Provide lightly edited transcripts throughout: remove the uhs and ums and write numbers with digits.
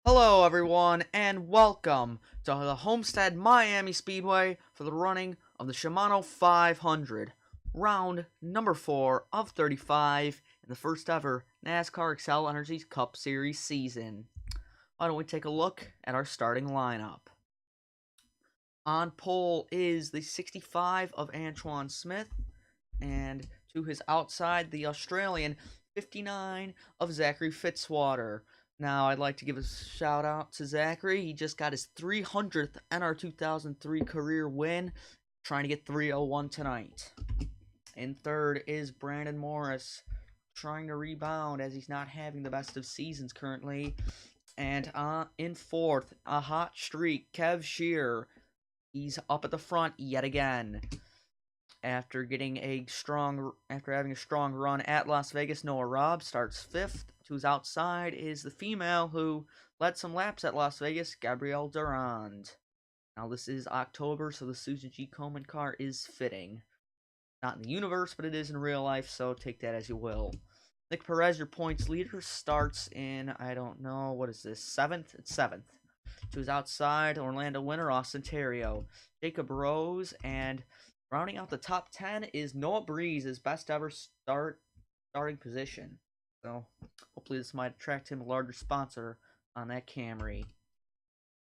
Hello everyone and welcome to the Homestead Miami Speedway for the running of the Shimano 500, round number 4 of 35 in the first ever NASCAR Excel Energies Cup Series season. Why don't we take a look at our starting lineup. On pole is the 65 of Antoine Smith, and to his outside the Australian 59 of Zachary Fitzwater. Now, I'd like to give a shout out to Zachary. He just got his 300th NR 2003 career win, trying to get 301 tonight. In third is Brandon Morris, trying to rebound as he's not having the best of seasons currently. And in fourth, a hot streak, Kev Shear. He's up at the front yet again. After having a strong run at Las Vegas, Noah Robb starts fifth. To his outside is the female who led some laps at Las Vegas, Gabrielle Durand. Now this is October, so the Susan G. Komen car is fitting. Not in the universe, but it is in real life, so take that as you will. Nick Perez, your points leader, starts in, I don't know, what is this, 7th? It's 7th. To his outside, Orlando winner, Austin Terrio. Jacob Rose, and rounding out the top 10 is Noah Breeze, his best ever starting position. So, hopefully this might attract him a larger sponsor on that Camry.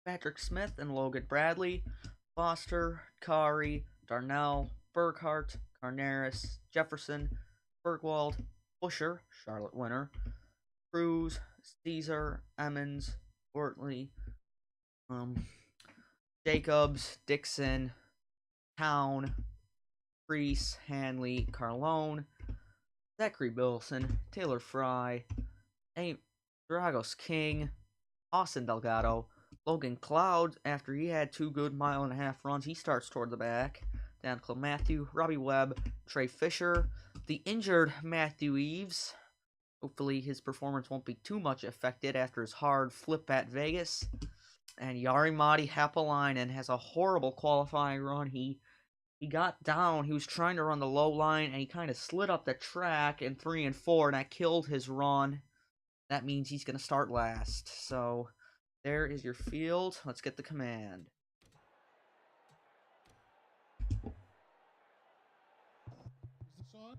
Patrick Smith and Logan Bradley, Foster, Kari, Darnell, Burkhart, Carneris, Jefferson, Bergwald, Busher, Charlotte winner, Cruz, Caesar, Emmons, Wortley, Jacobs, Dixon, Town, Reese, Hanley, Carlone, Zachary Bilson, Taylor Fry, Dragos King, Austin Delgado, Logan Cloud. After he had 2 good mile-and-a-half runs, he starts toward the back. Danica Matthew, Robbie Webb, Trey Fisher, the injured Matthew Eves. Hopefully his performance won't be too much affected after his hard flip at Vegas. And Jari-Matti Haapalainen has a horrible qualifying run. He got down, he was trying to run the low line, and he kind of slid up the track in 3 and 4, and that killed his run. That means he's going to start last. So, there is your field. Let's get the command. Is this on?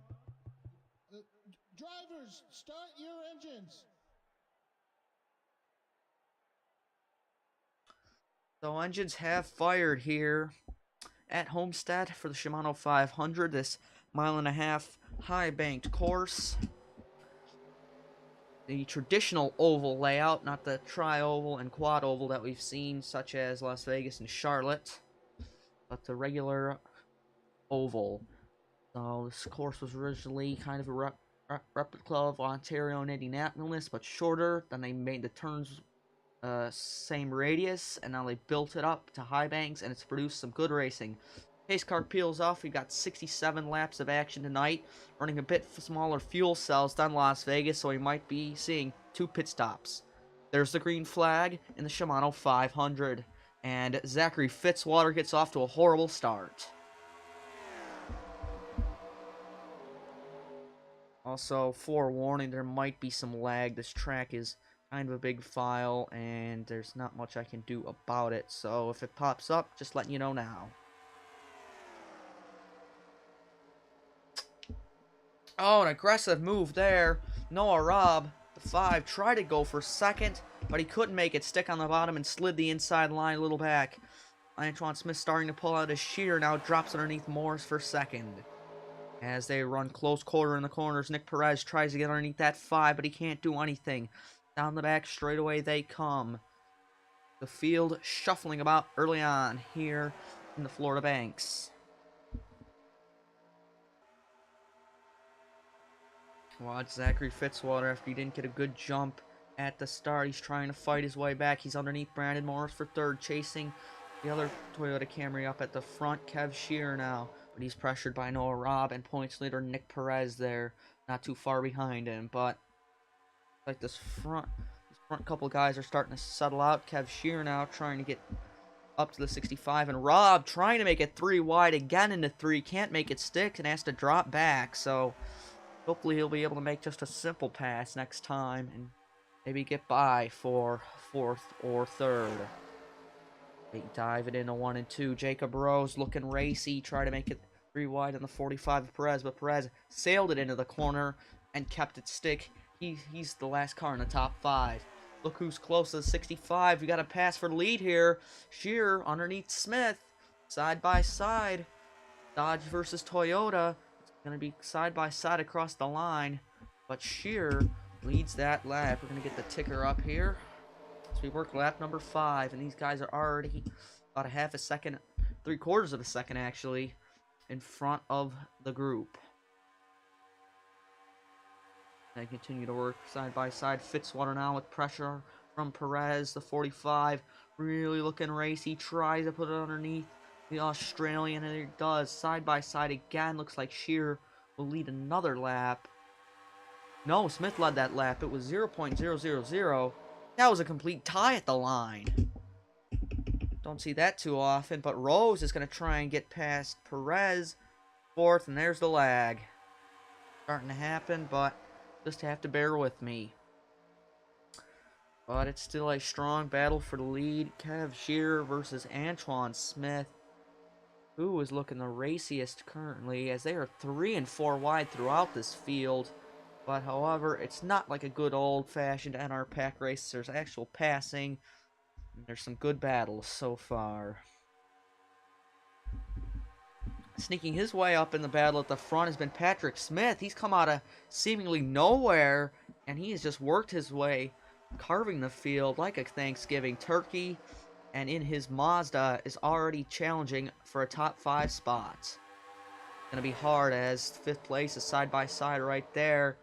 Drivers, start your engines. So, engines have fired here at Homestead for the Shimano 500, this mile-and-a-half high-banked course. The traditional oval layout, not the tri-oval and quad-oval that we've seen, such as Las Vegas and Charlotte, but the regular oval. So this course was originally kind of a replica of Ontario and Indianapolis, but shorter. Then they made the turns same radius, and now they built it up to high banks, and it's produced some good racing. Pace car peels off. We've got 67 laps of action tonight, running a bit smaller fuel cells than Las Vegas, so we might be seeing 2 pit stops. There's the green flag in the Shimano 500, and Zachary Fitzwater gets off to a horrible start. Also, forewarning, there might be some lag. This track is kind of a big file, and there's not much I can do about it, so if it pops up, just letting you know now. Oh, an aggressive move there. Noah Robb, the 5, tried to go for second, but he couldn't make it stick on the bottom and slid the inside line a little back. Antoine Smith starting to pull out his shear, now drops underneath Morris for second. As they run close quarter in the corners, Nick Perez tries to get underneath that 5, but he can't do anything. Down the back straightaway they come. The field shuffling about early on here in the Florida Banks. Watch Zachary Fitzwater after he didn't get a good jump at the start. He's trying to fight his way back. He's underneath Brandon Morris for third, chasing the other Toyota Camry up at the front. Kev Shear now, but he's pressured by Noah Robb and points leader Nick Perez there, not too far behind him. But like this front couple guys are starting to settle out. Kev Shear now trying to get up to the 65, and Robb trying to make it 3 wide again into 3, can't make it stick and has to drop back. So hopefully he'll be able to make just a simple pass next time and maybe get by for fourth or third. They dive it into 1 and 2. Jacob Rose looking racy, try to make it 3 wide on the 45 of Perez, but Perez sailed it into the corner and kept it stick. He's the last car in the top 5. Look who's close to the 65. We got a pass for the lead here. Shearer underneath Smith, side by side. Dodge versus Toyota. It's going to be side by side across the line, but Shearer leads that lap. We're going to get the ticker up here. So we work lap number 5, and these guys are already about a half a second, 3/4 of a second actually, in front of the group. They continue to work side by side. Fitzwater now with pressure from Perez, the 45, really looking racy. Tries to put it underneath the Australian, and it does. Side by side again. Looks like Shearer will lead another lap. No, Smith led that lap. It was 0.000. That was a complete tie at the line. Don't see that too often, but Rose is going to try and get past Perez. 4th, and there's the lag. Starting to happen, but just have to bear with me. But it's still a strong battle for the lead. Kev Shearer versus Antoine Smith, who is looking the raciest currently, as they are 3 and 4 wide throughout this field. But however, it's not like a good old-fashioned NR pack race. There's actual passing, and there's some good battles so far. Sneaking his way up in the battle at the front has been Patrick Smith. He's come out of seemingly nowhere, and he has just worked his way, carving the field like a Thanksgiving turkey, and in his Mazda is already challenging for a top 5 spot. It's going to be hard, as 5th place is side by side right there.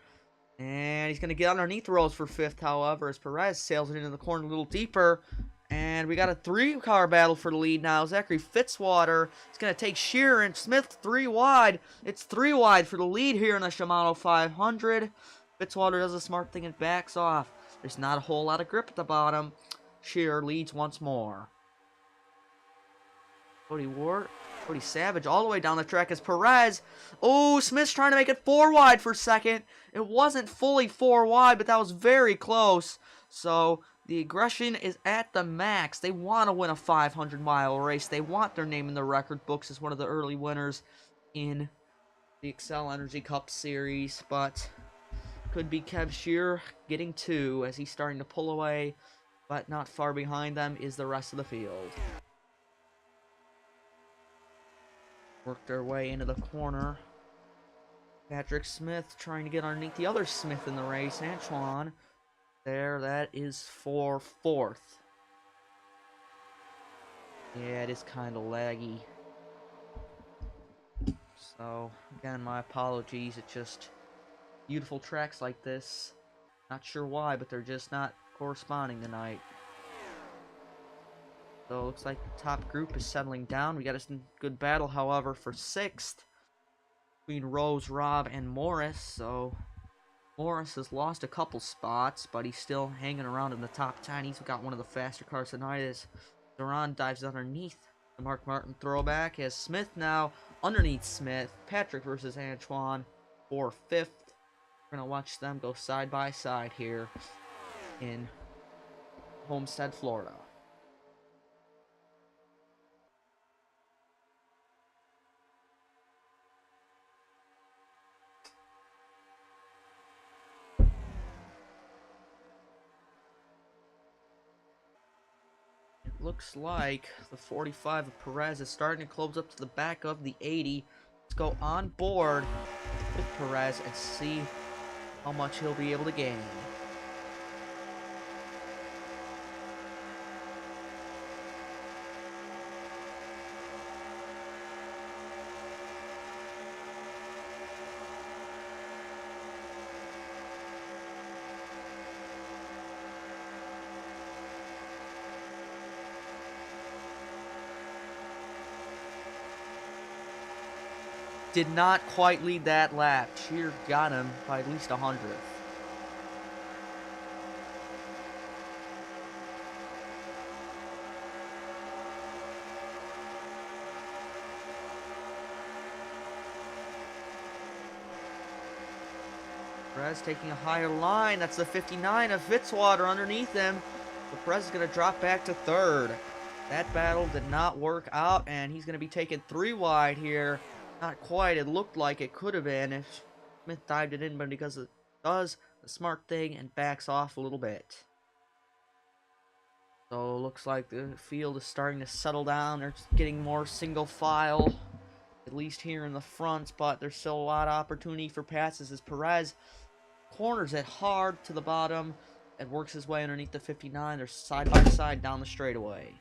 And he's going to get underneath Rose for 5th, however, as Perez sails it into the corner a little deeper. And we got a 3-car battle for the lead now. Zachary Fitzwater is going to take Shearer and Smith 3 wide. It's 3 wide for the lead here in the Shimano 500. Fitzwater does a smart thing and backs off. There's not a whole lot of grip at the bottom. Shearer leads once more. Cody Savage all the way down the track as Perez. Oh, Smith's trying to make it 4 wide for 2nd. It wasn't fully 4 wide, but that was very close. So the aggression is at the max. They want to win a 500-mile race. They want their name in the record books as one of the early winners in the Excel Energy Cup Series. But could be Kev Shearer getting 2 as he's starting to pull away. But not far behind them is the rest of the field. Work their way into the corner. Patrick Smith trying to get underneath the other Smith in the race, Antoine. There, that is for 4th. Yeah, it is kind of laggy. So, again, my apologies. It's just beautiful tracks like this. Not sure why, but they're just not corresponding tonight. So, it looks like the top group is settling down. We got a good battle, however, for 6th. Between Rose, Robb, and Morris. So, Morris has lost a couple spots, but he's still hanging around in the top 10. He's got one of the faster cars tonight as Duran dives underneath the Mark Martin throwback. As Smith now underneath Smith. Patrick versus Antoine for 5th. We're going to watch them go side by side here in Homestead, Florida. Looks like the 45 of Perez is starting to close up to the back of the 80. Let's go on board with Perez and see how much he'll be able to gain. Did not quite lead that lap. Shearer got him by at least 100th. Perez taking a higher line. That's the 59 of Fitzwater underneath him. So Perez is going to drop back to third. That battle did not work out, and he's going to be taken 3 wide here. Not quite. It looked like it could have been if Smith dived it in, but because it does the smart thing and backs off a little bit. So it looks like the field is starting to settle down. They're getting more single file, at least here in the front, but there's still a lot of opportunity for passes as Perez corners it hard to the bottom and works his way underneath the 59. They're side by side down the straightaway.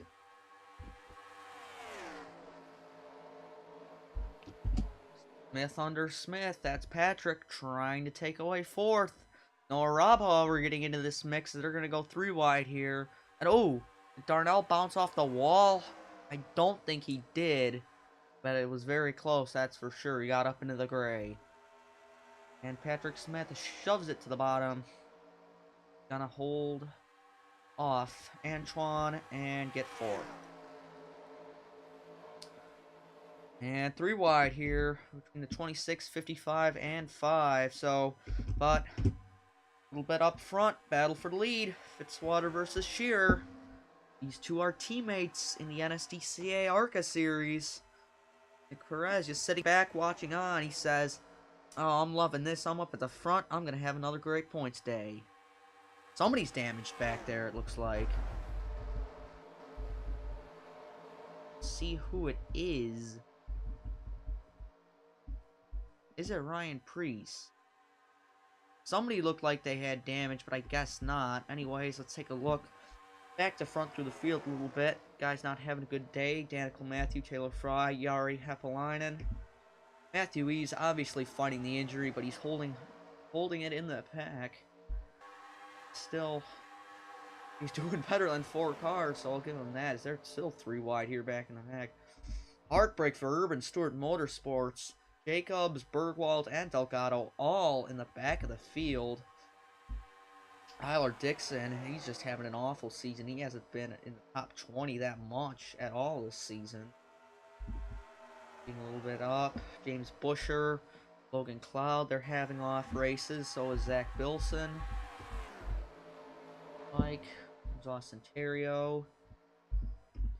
Smith under Smith. That's Patrick trying to take away fourth. Noah Robb, however, getting into this mix. They're going to go 3 wide here. And oh, did Darnell bounce off the wall? I don't think he did, but it was very close, that's for sure. He got up into the gray. And Patrick Smith shoves it to the bottom. Gonna hold off Antoine and get fourth. And 3 wide here between the 26, 55, and 5. So, but a little bit up front. Battle for the lead. Fitzwater versus Shearer. These two are teammates in the NSDCA ARCA series. And Perez just sitting back watching on. He says, "Oh, I'm loving this. I'm up at the front. I'm going to have another great points day." Somebody's damaged back there, it looks like. Let's see who it is. Is it Ryan Priest? Somebody looked like they had damage, but I guess not. Anyways, let's take a look. Back to front through the field a little bit. Guy's not having a good day. Danica Matthew, Taylor Fry, Jari Hepalainen. Matthew, he's obviously fighting the injury, but he's holding it in the pack. Still, he's doing better than 4 cars, so I'll give him that. They're still 3 wide here back in the pack. Heartbreak for Urban Stewart Motorsports. Jacobs, Bergwald, and Delgado all in the back of the field. Tyler Dixon, he's just having an awful season. He hasn't been in the top 20 that much at all this season. Getting a little bit up. James Busher, Logan Cloud, they're having off races. So is Zach Bilson. Mike, there's Austin Terrio.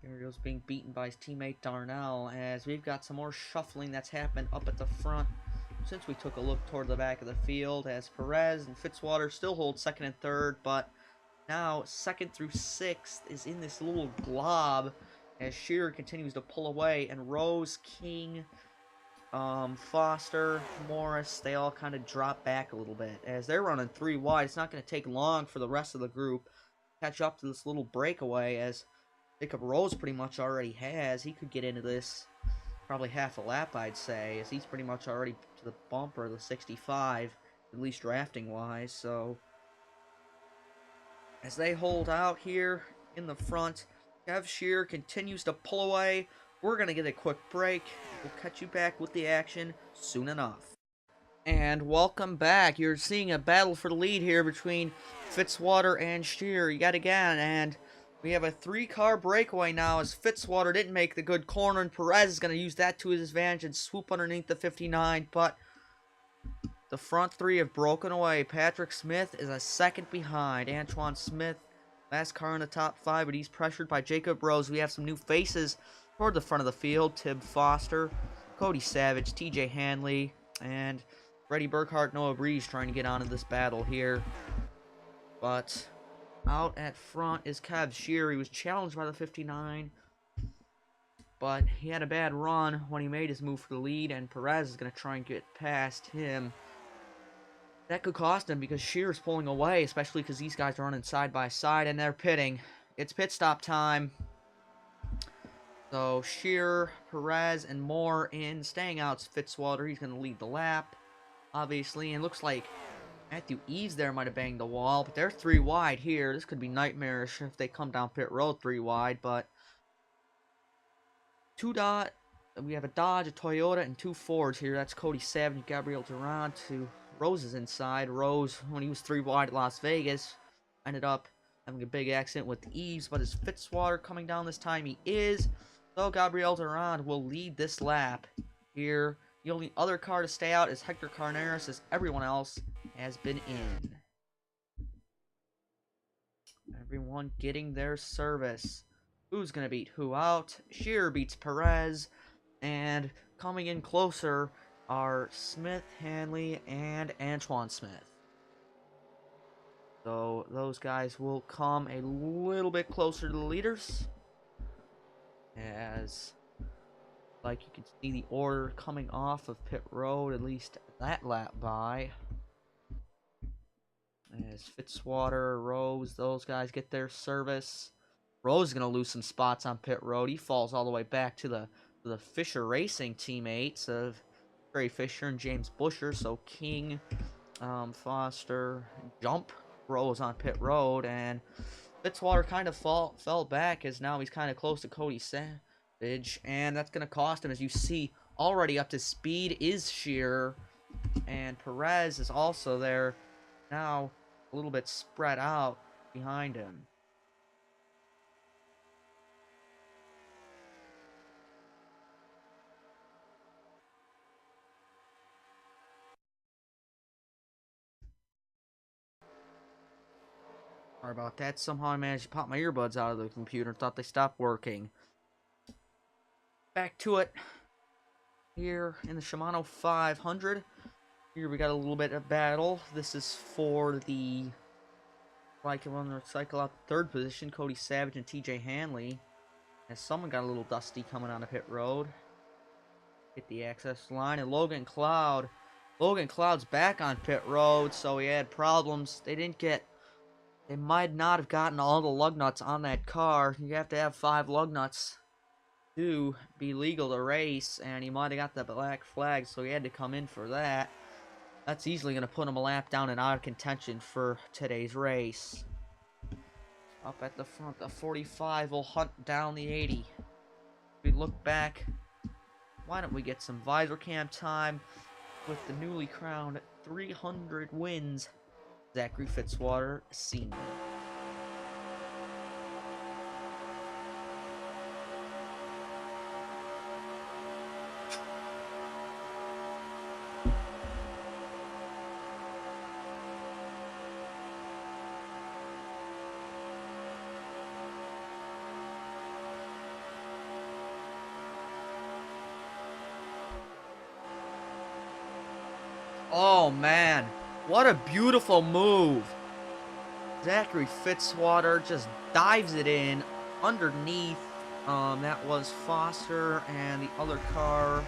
Terrio's being beaten by his teammate Darnell, as we've got some more shuffling that's happened up at the front since we took a look toward the back of the field, as Perez and Fitzwater still hold 2nd and 3rd, but now 2nd through 6th is in this little glob as Shearer continues to pull away, and Rose, King, Foster, Morris, they all kind of drop back a little bit as they're running 3 wide. It's not going to take long for the rest of the group to catch up to this little breakaway, as Jacob Rose pretty much already has. He could get into this probably half a lap, I'd say, as he's pretty much already to the bumper, the 65, at least drafting-wise. So, as they hold out here in the front, Kev Shearer continues to pull away. We're going to get a quick break. We'll catch you back with the action soon enough. And welcome back. You're seeing a battle for the lead here between Fitzwater and Shearer yet again, and we have a 3-car breakaway now as Fitzwater didn't make the good corner, and Perez is going to use that to his advantage and swoop underneath the 59, but the front 3 have broken away. Patrick Smith is a 2nd behind. Antoine Smith, last car in the top 5, but he's pressured by Jacob Rose. We have some new faces toward the front of the field. Tib Foster, Cody Savage, TJ Hanley, and Freddie Burkhart, Noah Breeze trying to get onto this battle here. But out at front is Kev Shearer. He was challenged by the 59, but he had a bad run when he made his move for the lead, and Perez is going to try and get past him. That could cost him because Shearer's pulling away, especially because these guys are running side by side and they're pitting. It's pit stop time. So Shearer, Perez, and Moore in. Staying out's Fitzwater. He's going to lead the lap, obviously, and looks like Matthew Eves there might have banged the wall, but they're 3 wide here. This could be nightmarish if they come down pit road 3 wide, but we have a Dodge, a Toyota, and 2 Fords here. That's Cody Savage and Gabriel Durant. Rose is inside. Rose, when he was 3 wide at Las Vegas, ended up having a big accident with Eves, but is Fitzwater coming down this time? He is. So Gabriel Durant will lead this lap here. The only other car to stay out is Hector Carneros, as everyone else has been in. Everyone getting their service. Who's gonna beat who out? Shearer beats Perez, and coming in closer are Smith, Hanley, and Antoine Smith. So those guys will come a little bit closer to the leaders, as like you can see the order coming off of pit road, at least that lap by. As Fitzwater, Rose, those guys get their service. Rose is going to lose some spots on pit road. He falls all the way back to the Fisher Racing teammates of Trey Fisher and James Busher. So King, Foster, Jump, Rose on pit road. And Fitzwater kind of fell back, as now he's kind of close to Cody Savage. And that's going to cost him, as you see, already up to speed is Shearer. And Perez is also there. Now a little bit spread out behind him. Sorry about that. Somehow I managed to pop my earbuds out of the computer and thought they stopped working. Back to it. Here in the Shimano 500. Here we got a little bit of battle. This is for the like on the cycle out the third position, Cody Savage and TJ Hanley. As someone got a little dusty coming on the pit road. Hit the access line, and Logan Cloud. Logan Cloud's back on pit road, so he had problems. They might not have gotten all the lug nuts on that car. You have to have 5 lug nuts to be legal to race, and he might have got the black flag, so he had to come in for that. That's easily going to put him a lap down and out of contention for today's race. Up at the front, the 45 will hunt down the 80. If we look back, why don't we get some visor cam time with the newly crowned 300 wins, Zachary Fitzwater Sr. Oh man, what a beautiful move. Zachary Fitzwater just dives it in underneath. That was Foster, and the other car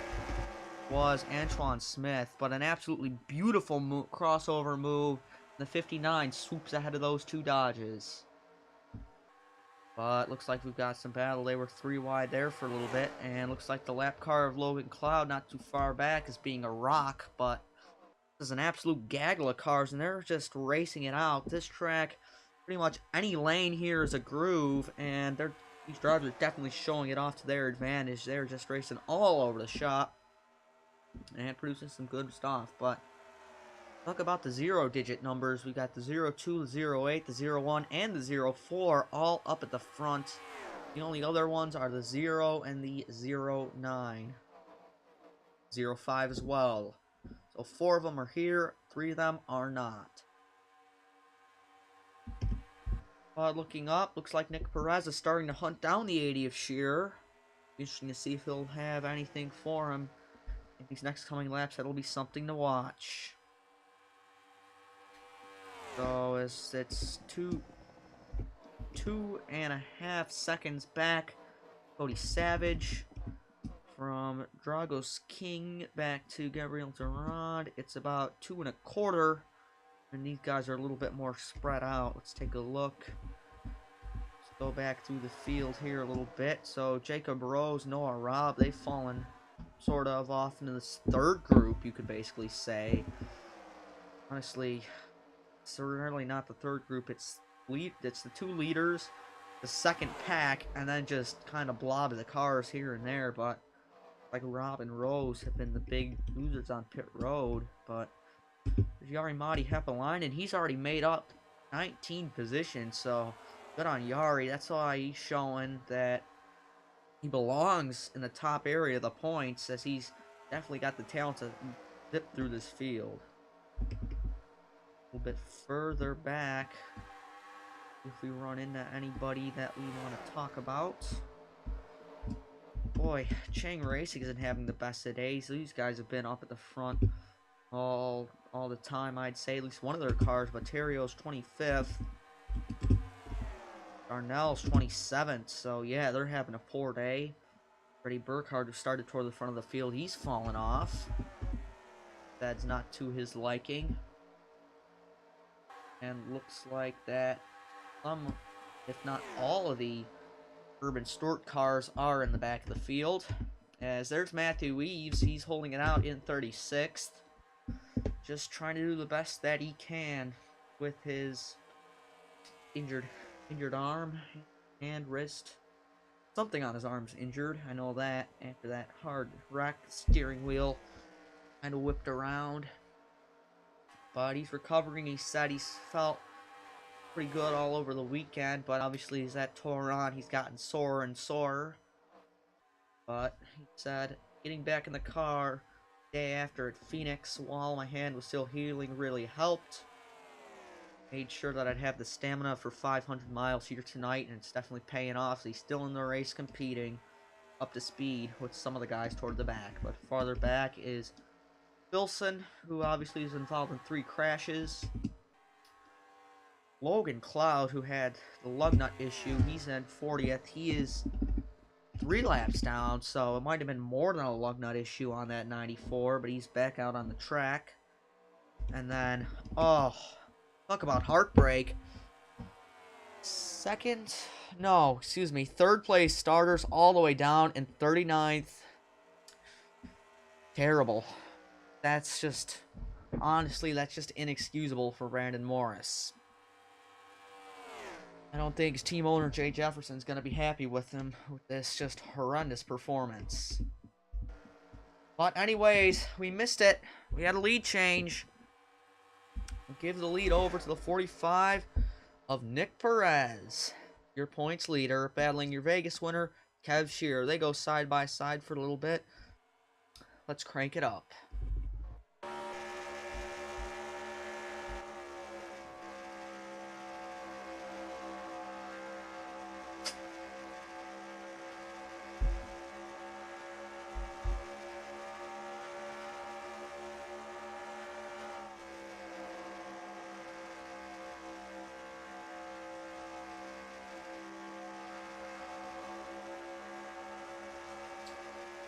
was Antoine Smith. But an absolutely beautiful crossover move. The 59 swoops ahead of those 2 Dodges. But looks like we've got some battle. They were 3 wide there for a little bit. And looks like the lap car of Logan Cloud, not too far back, is being a rock. But this is an absolute gaggle of cars, and they're just racing it out. This track, pretty much any lane here is a groove, and these drivers are definitely showing it off to their advantage. They're just racing all over the shop and producing some good stuff. But talk about the 0-digit numbers. We got the 02, the 08, the 01, and the 04 all up at the front. The only other ones are the 0 and the 09. 05 as well. So 4 of them are here, 3 of them are not. Looking up, looks like Nick Perez is starting to hunt down the 80 of Shearer. Interesting to see if he'll have anything for him in these next coming laps. That'll be something to watch. So as it's 2.5 seconds back, Cody Savage. From Dragos King back to Gabriel Durand, it's about 2.25, and these guys are a little bit more spread out. Let's take a look. Let's go back through the field here a little bit. So Jacob Rose, Noah Robb, they've fallen sort of off into this third group, you could basically say. Honestly, it's really not the third group. It's the 2 leaders, the second pack, and then just kind of blob of the cars here and there. But like Rob and Rose have been the big losers on pit road, but there's Yari Madi Heppeline, and he's already made up 19 positions, so good on Yari. That's why he's showing that he belongs in the top area of the points, as he's definitely got the talent to zip through this field. little bit further back if we run into anybody that we want to talk about. Boy, Chang Racing isn't having the best of days. These guys have been up at the front all the time, I'd say. At least one of their cars. Materio's 25th. Darnell's 27th. So, yeah, they're having a poor day. Freddie Burkhardt, who started toward the front of the field, he's fallen off. That's not to his liking. And looks like that some, if not all of the Urban Stewart cars are in the back of the field. As there's Matthew Eves, he's holding it out in 36th. Just trying to do the best that he can with his injured arm and wrist. Something on his arm's injured, I know that, after that hard wreck. The steering wheel kind of whipped around. But he's recovering. He said he's felt pretty good all over the weekend, but obviously as that tore on, he's gotten sorer and sorer. But he said getting back in the car day after at Phoenix while my hand was still healing really helped. Made sure that I'd have the stamina for 500 miles here tonight, and it's definitely paying off. So he's still in the race competing, up to speed with some of the guys toward the back. But farther back is Wilson, who obviously is involved in 3 crashes. Logan Cloud, who had the lug nut issue, he's in 40th. He is 3 laps down, so it might have been more than a lug nut issue on that 94, but he's back out on the track. And then, oh, talk about heartbreak. Third place starters all the way down in 39th. Terrible. That's just, honestly, that's just inexcusable for Brandon Morris. I don't think his team owner, Jay Jefferson's going to be happy with him with this just horrendous performance. But anyways, we missed it. We had a lead change. We'll give the lead over to the 45 of Nick Perez, your points leader, battling your Vegas winner, Kev Shearer. They go side by side for a little bit. Let's crank it up.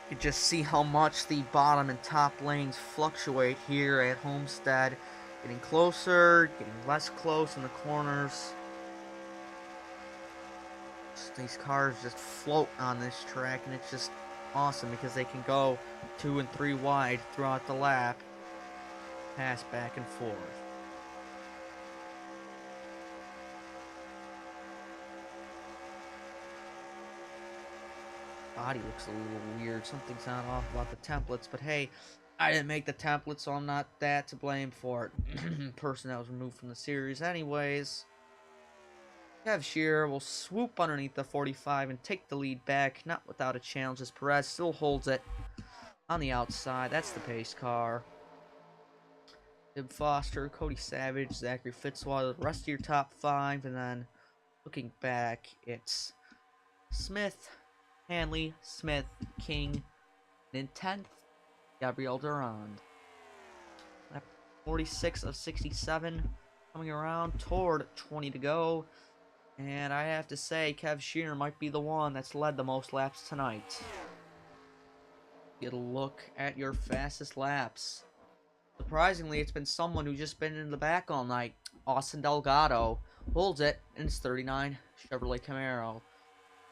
You just see how much the bottom and top lanes fluctuate here at Homestead. Getting closer, getting less close in the corners. These cars just float on this track, and it's just awesome because they can go 2 and 3 wide throughout the lap. Pass back and forth. Body looks a little weird. Something's not off about the templates, but hey, I didn't make the template, so I'm not that to blame for it. Person that was removed from the series anyways. Kev Shearer will swoop underneath the 45 and take the lead back, not without a challenge, as Perez still holds it on the outside. That's the pace car. Tim Foster, Cody Savage, Zachary Fitzwater, the rest of your top 5, and then looking back, it's Smith, Hanley, Smith, King, and in 10th, Gabriel Durand. 46 of 67, coming around toward 20 to go. And I have to say, Kev Shearer might be the one that's led the most laps tonight. Get a look at your fastest laps. Surprisingly, it's been someone who's just been in the back all night. Austin Delgado holds it, and it's 39 Chevrolet Camaro.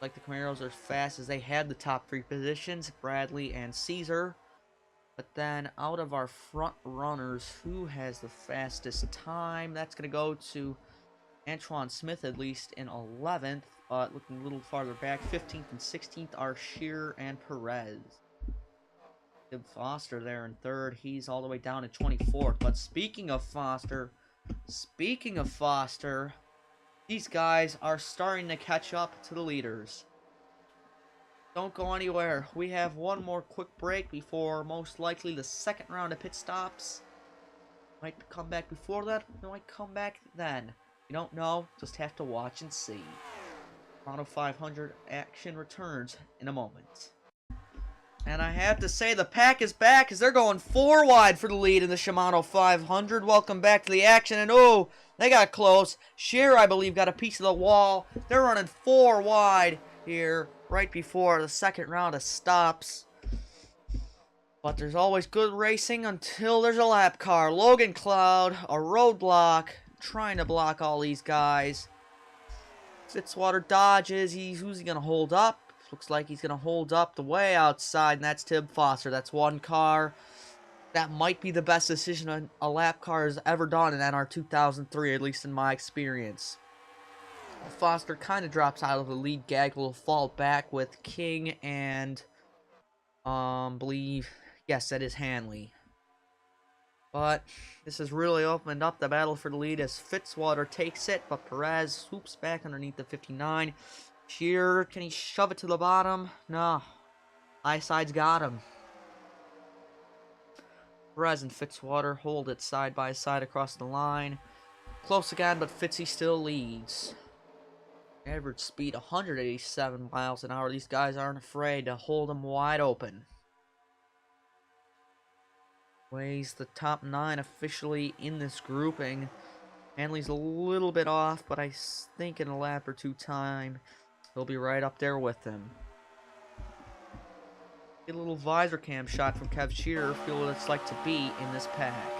Like the Camaros are as fast as they had the top 3 positions, Bradley and Caesar. But then out of our front runners, who has the fastest time? That's going to go to Antoine Smith, at least in 11th. Looking a little farther back, 15th and 16th are Shearer and Perez. Tim Foster there in 3rd. He's all the way down to 24th. But speaking of Foster, these guys are starting to catch up to the leaders. Don't go anywhere. We have one more quick break before most likely the second round of pit stops. Might come back before that, might come back then. You don't know, just have to watch and see. Shimano 500 action returns in a moment. And I have to say the pack is back as they're going 4 wide for the lead in the Shimano 500. Welcome back to the action, and oh, they got close. Shearer, I believe, got a piece of the wall. They're running 4 wide here right before the second round of stops. But there's always good racing until there's a lap car. Logan Cloud, a roadblock, trying to block all these guys. Fitzwater dodges. Who's he going to hold up? Looks like he's going to hold up the way outside, and that's Tim Foster. That's one car. That might be the best decision a lap car has ever done in NR 2003, at least in my experience. Foster kind of drops out of the lead. Gag will fall back with King and, believe, yes, that is Hanley. But this has really opened up the battle for the lead as Fitzwater takes it, but Perez swoops back underneath the 59. Shearer, can he shove it to the bottom? No. Eyeside's got him. Perez and Fitzwater hold it side by side across the line. Close again, but Fitzy still leads. Average speed 187 miles an hour. These guys aren't afraid to hold them wide open. Weighs the top 9 officially in this grouping. Hanley's a little bit off, but I think in a lap or 2 time, he'll be right up there with him. Get a little visor cam shot from Kev Shearer. Feel what it's like to be in this pack.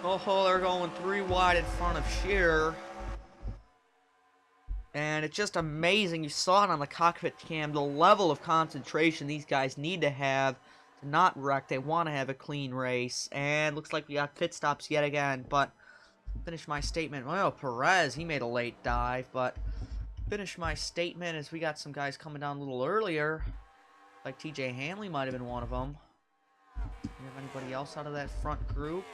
Oh, they're going 3 wide in front of Shearer. And it's just amazing. You saw it on the cockpit cam. The level of concentration these guys need to have to not wreck. They want to have a clean race. And looks like we got pit stops yet again. But finish my statement. Well, Perez, he made a late dive. But finish my statement as we got some guys coming down a little earlier. Like TJ Hanley might have been one of them. Do you have anybody else out of that front group?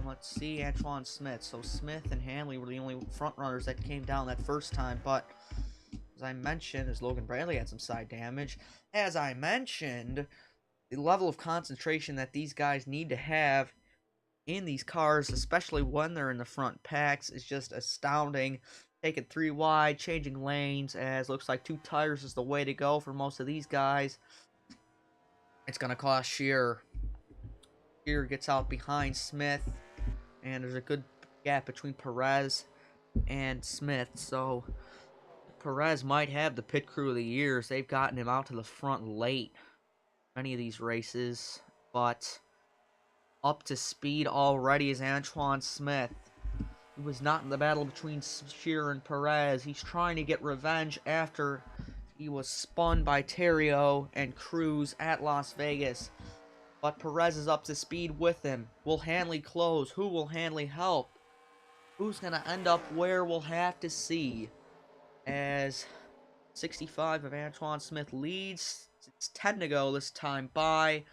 Let's see, Antoine Smith. So Smith and Hanley were the only front runners that came down that first time, but as I mentioned, as Logan Bradley had some side damage, as I mentioned, the level of concentration that these guys need to have in these cars, especially when they're in the front packs, is just astounding. Taking 3 wide, changing lanes, as looks like 2 tires is the way to go for most of these guys. It's going to cost Shearer. Shearer gets out behind Smith, and there's a good gap between Perez and Smith, so Perez might have the pit crew of the years. They've gotten him out to the front late many of these races, but up to speed already is Antoine Smith. He was not in the battle between Shearer and Perez. He's trying to get revenge after he was spun by Terrio and Cruz at Las Vegas. But Perez is up to speed with him. Will Hanley close? Who will Hanley help? Who's going to end up where? We'll have to see. As 65 of Antoine Smith leads. It's 10 to go this time by.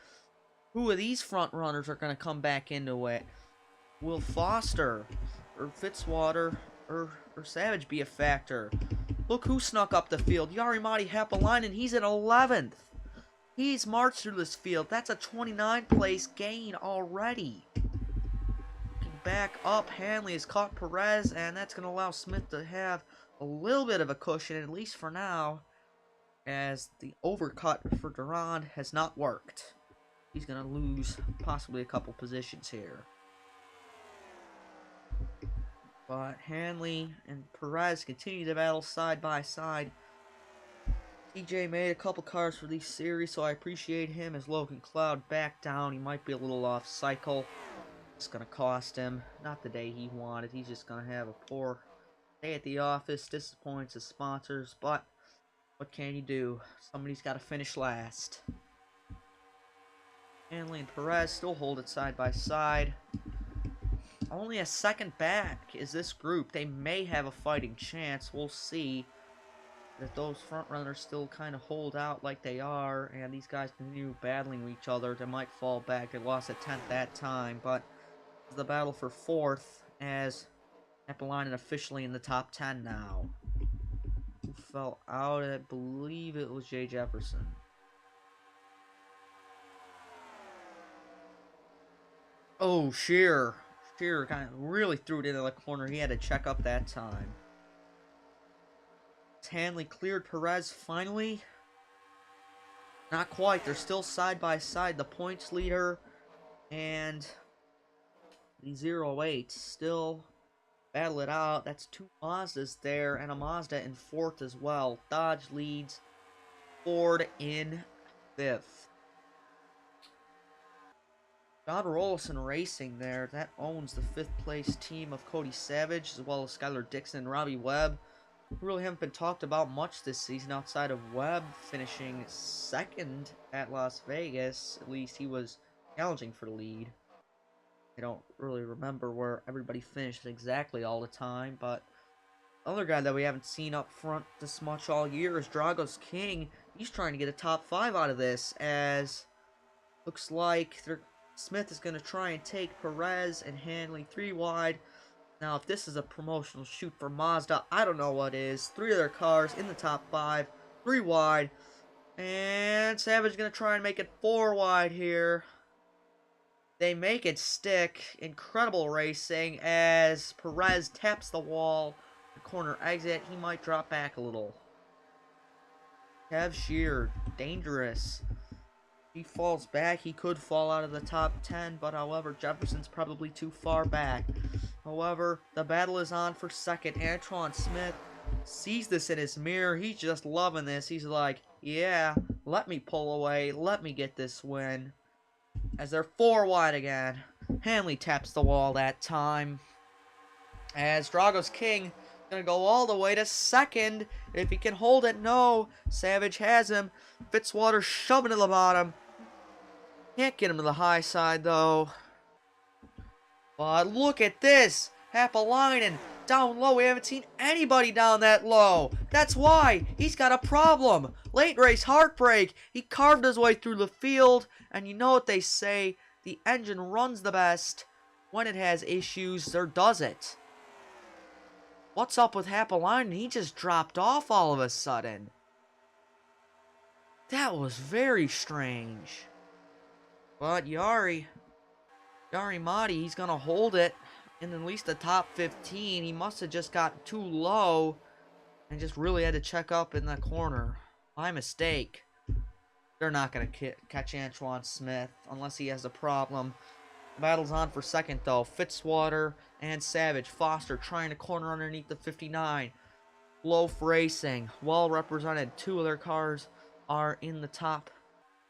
Who of these front runners are going to come back into it? Will Foster or Fitzwater or Savage be a factor? Look who snuck up the field. Yarimati Hapalainen, he's in 11th. He's marched through this field. That's a 29 place gain already. Looking back up, Hanley has caught Perez, and that's going to allow Smith to have a little bit of a cushion, at least for now, as the overcut for Durand has not worked. He's going to lose possibly a couple positions here. But Hanley and Perez continue to battle side by side. TJ made a couple cars for these series, so I appreciate him. As Logan Cloud back down, he might be a little off cycle. It's going to cost him. Not the day he wanted. He's just going to have a poor day at the office. Disappoints his sponsors, but what can you do? Somebody's got to finish last. Hanley and Perez still hold it side by side. Only a second back is this group. They may have a fighting chance. We'll see. If those front runners still kind of hold out like they are, and these guys continue battling each other, they might fall back. They lost a 10th that time, but it's the battle for 4th as Appolinen officially in the top 10 now. Who fell out? I believe it was Jay Jefferson. Oh, Shearer. Shearer kind of really threw it into the corner. He had to check up that time. Hanley cleared Perez finally. Not quite. They're still side by side. The points leader and the 08 still battle it out. That's two Mazdas there and a Mazda in 4th as well. Dodge leads Ford in 5th. John Rollison Racing there. That owns the 5th place team of Cody Savage as well as Skylar Dixon and Robbie Webb. Who really haven't been talked about much this season outside of Webb finishing 2nd at Las Vegas. At least he was challenging for the lead. I don't really remember where everybody finished exactly all the time, but other guy that we haven't seen up front this much all year is Dragos King. He's trying to get a top 5 out of this, as looks like Smith is going to try and take Perez and Hanley 3 wide. Now, if this is a promotional shoot for Mazda, I don't know what is. 3 of their cars in the top 5, 3 wide. And Savage is going to try and make it 4 wide here. They make it stick. Incredible racing as Perez taps the wall. The corner exit. He might drop back a little. Kev Shear, dangerous. He falls back. He could fall out of the top 10, but however, Jefferson's probably too far back. However, the battle is on for 2nd. Antoine Smith sees this in his mirror. He's just loving this. He's like, yeah, let me pull away. Let me get this win. As they're 4 wide again. Hanley taps the wall that time. As Dragos King going to go all the way to 2nd. If he can hold it, no. Savage has him. Fitzwater shoving to the bottom. Can't get him to the high side, though. But look at this. Appolinen down low. We haven't seen anybody down that low. That's why. He's got a problem. Late race heartbreak. He carved his way through the field. And you know what they say. The engine runs the best when it has issues, or does it? What's up with Appolinen? He just dropped off all of a sudden. That was very strange. But Yari Madi, he's going to hold it in at least the top 15. He must have just got too low and just really had to check up in the corner. My mistake. They're not going to catch Antoine Smith unless he has a problem. The battle's on for 2nd, though. Fitzwater and Savage. Foster trying to corner underneath the 59. Loaf Racing, well represented. 2 of their cars are in the top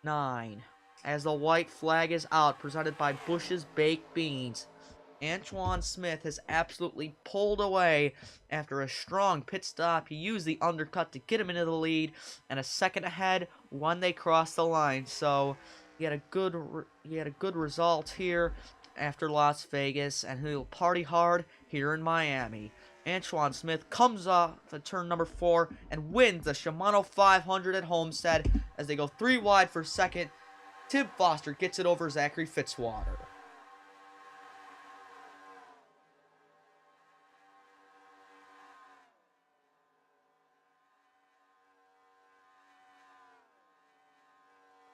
9. As the white flag is out, presented by Bush's Baked Beans. Antoine Smith has absolutely pulled away after a strong pit stop. He used the undercut to get him into the lead, and a 2nd ahead when they crossed the line. So he had a good result here after Las Vegas, and he'll party hard here in Miami. Antoine Smith comes off at turn number 4 and wins the Shimano 500 at Homestead as they go 3 wide for 2nd. Tim Foster gets it over Zachary Fitzwater.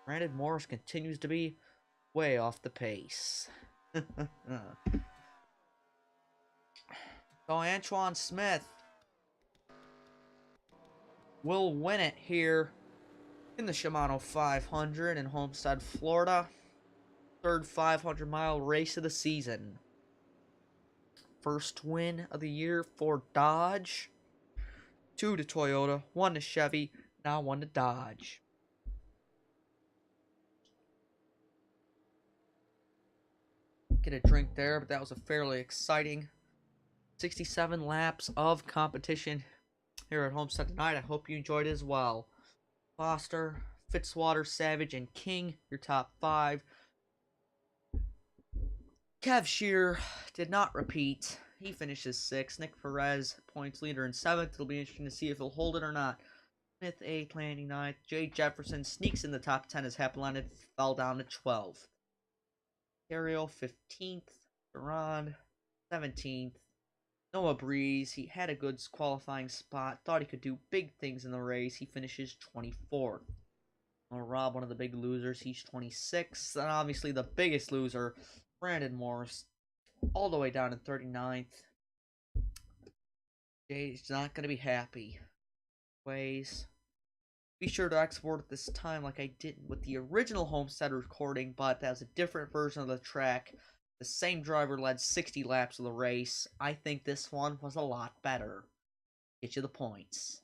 Brandon Morris continues to be way off the pace. So Antoine Smith will win it here in the Shimano 500 in Homestead, Florida. 3rd 500-mile race of the season. First win of the year for Dodge. 2 to Toyota, 1 to Chevy, now 1 to Dodge. Get a drink there, but that was a fairly exciting 67 laps of competition here at Homestead tonight. I hope you enjoyed it as well. Foster, Fitzwater, Savage, and King, your top 5. Kev Shear did not repeat. He finishes 6th. Nick Perez, points leader in 7th. It'll be interesting to see if he'll hold it or not. Smith, 8th, landing 9th. Jay Jefferson sneaks in the top 10 as Hepline fell down to 12th. Terrio, 15th. Duran, 17th. Noah Breeze, he had a good qualifying spot. Thought he could do big things in the race. He finishes 24th. Rob, one of the big losers, he's 26th. And obviously the biggest loser, Brandon Morris, all the way down in 39th. Jay's not going to be happy. Ways. Be sure to export it this time like I did with the original Homestead recording, but that was a different version of the track. The same driver led 60 laps of the race. I think this one was a lot better. Get you the points.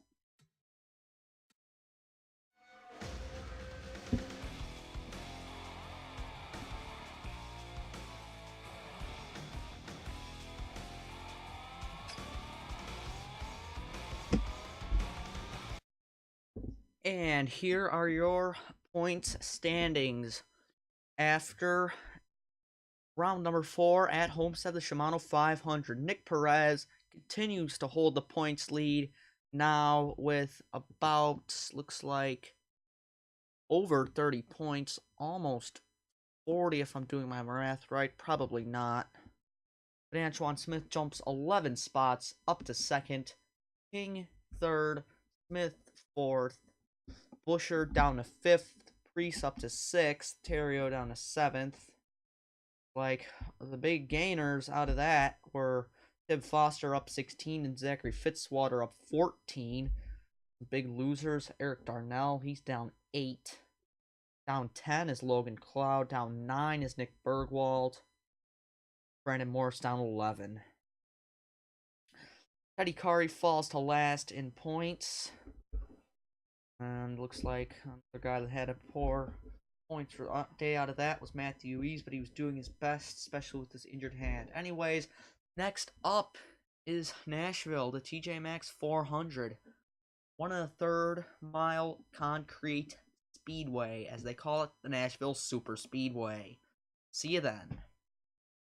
And here are your points standings after round number 4 at Homestead, the Shimano 500. Nick Perez continues to hold the points lead now with about, looks like, over 30 points, almost 40 if I'm doing my math right, probably not. But Antoine Smith jumps 11 spots up to 2nd, King 3rd, Smith 4th, Busher down to 5th, Priest up to 6th, Terrio down to 7th. Like, the big gainers out of that were Tib Foster up 16 and Zachary Fitzwater up 14. The big losers, Eric Darnell, he's down 8. Down 10 is Logan Cloud. Down 9 is Nick Bergwald. Brandon Morris down 11. Teddy Curry falls to last in points. And looks like the guy that had a poor points for day out of that was Matthew Ease, but he was doing his best, especially with this injured hand. Anyways, next up is Nashville, the TJ Maxx 400. 1/3 mile concrete speedway, as they call it, the Nashville Super Speedway. See you then.